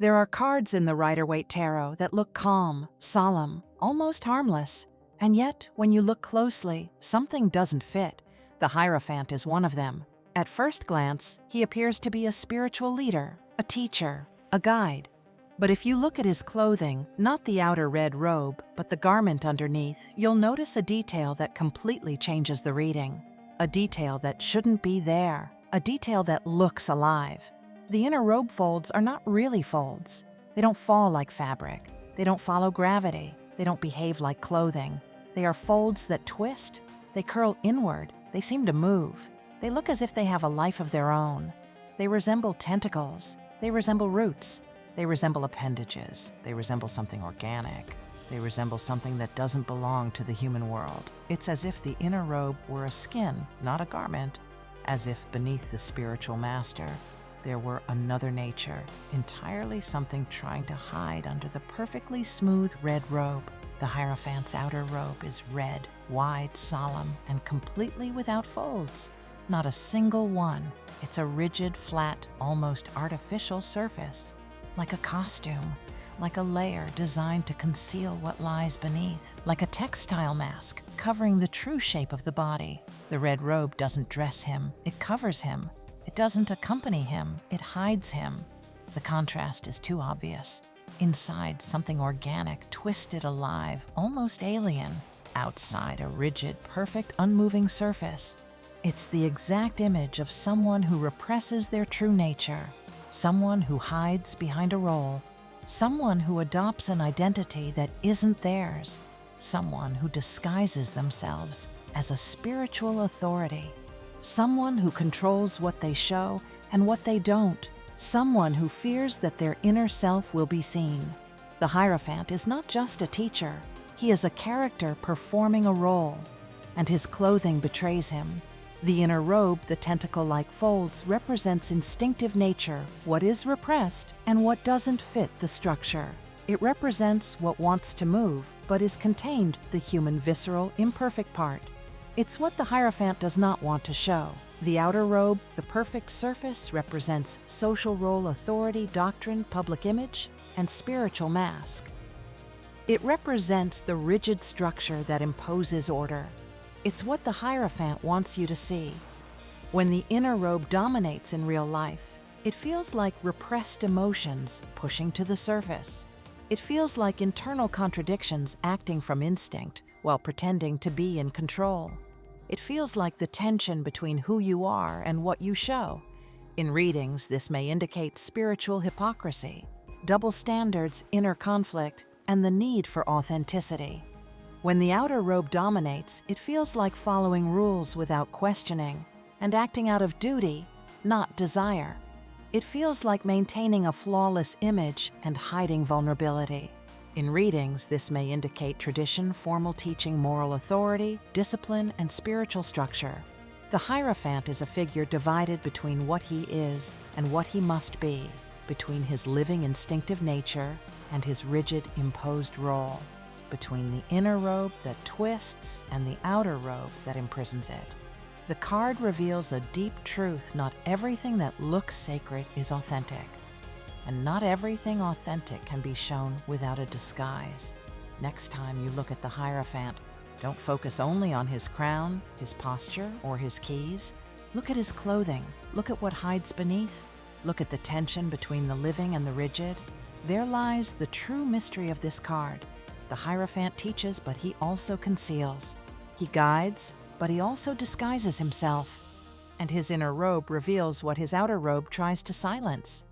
There are cards in the Rider-Waite Tarot that look calm, solemn, almost harmless. And yet, when you look closely, something doesn't fit. The Hierophant is one of them. At first glance, he appears to be a spiritual leader, a teacher, a guide. But if you look at his clothing, not the outer red robe, but the garment underneath, you'll notice a detail that completely changes the reading. A detail that shouldn't be there. A detail that looks alive. The inner robe folds are not really folds. They don't fall like fabric. They don't follow gravity. They don't behave like clothing. They are folds that twist. They curl inward. They seem to move. They look as if they have a life of their own. They resemble tentacles. They resemble roots. They resemble appendages. They resemble something organic. They resemble something that doesn't belong to the human world. It's as if the inner robe were a skin, not a garment. As if beneath the spiritual master, there were another nature, entirely something trying to hide under the perfectly smooth red robe. The Hierophant's outer robe is red, wide, solemn, and completely without folds. Not a single one. It's a rigid, flat, almost artificial surface. Like a costume, like a layer designed to conceal what lies beneath. Like a textile mask, covering the true shape of the body. The red robe doesn't dress him, it covers him. It doesn't accompany him, it hides him. The contrast is too obvious. Inside, something organic, twisted alive, almost alien. Outside, a rigid, perfect, unmoving surface. It's the exact image of someone who represses their true nature. Someone who hides behind a role. Someone who adopts an identity that isn't theirs. Someone who disguises themselves as a spiritual authority. Someone who controls what they show and what they don't. Someone who fears that their inner self will be seen. The Hierophant is not just a teacher. He is a character performing a role, and his clothing betrays him. The inner robe, the tentacle-like folds, represents instinctive nature, what is repressed and what doesn't fit the structure. It represents what wants to move, but is contained, the human visceral, imperfect part. It's what the Hierophant does not want to show. The outer robe, the perfect surface, represents social role, authority, doctrine, public image, and spiritual mask. It represents the rigid structure that imposes order. It's what the Hierophant wants you to see. When the inner robe dominates in real life, it feels like repressed emotions pushing to the surface. It feels like internal contradictions acting from instinct while pretending to be in control. It feels like the tension between who you are and what you show. In readings, this may indicate spiritual hypocrisy, double standards, inner conflict, and the need for authenticity. When the outer robe dominates, it feels like following rules without questioning and acting out of duty, not desire. It feels like maintaining a flawless image and hiding vulnerability. In readings, this may indicate tradition, formal teaching, moral authority, discipline, and spiritual structure. The Hierophant is a figure divided between what he is and what he must be, between his living instinctive nature and his rigid imposed role, between the inner robe that twists and the outer robe that imprisons it. The card reveals a deep truth: not everything that looks sacred is authentic. And not everything authentic can be shown without a disguise. Next time you look at the Hierophant, don't focus only on his crown, his posture, or his keys. Look at his clothing. Look at what hides beneath. Look at the tension between the living and the rigid. There lies the true mystery of this card. The Hierophant teaches, but he also conceals. He guides, but he also disguises himself. And his inner robe reveals what his outer robe tries to silence.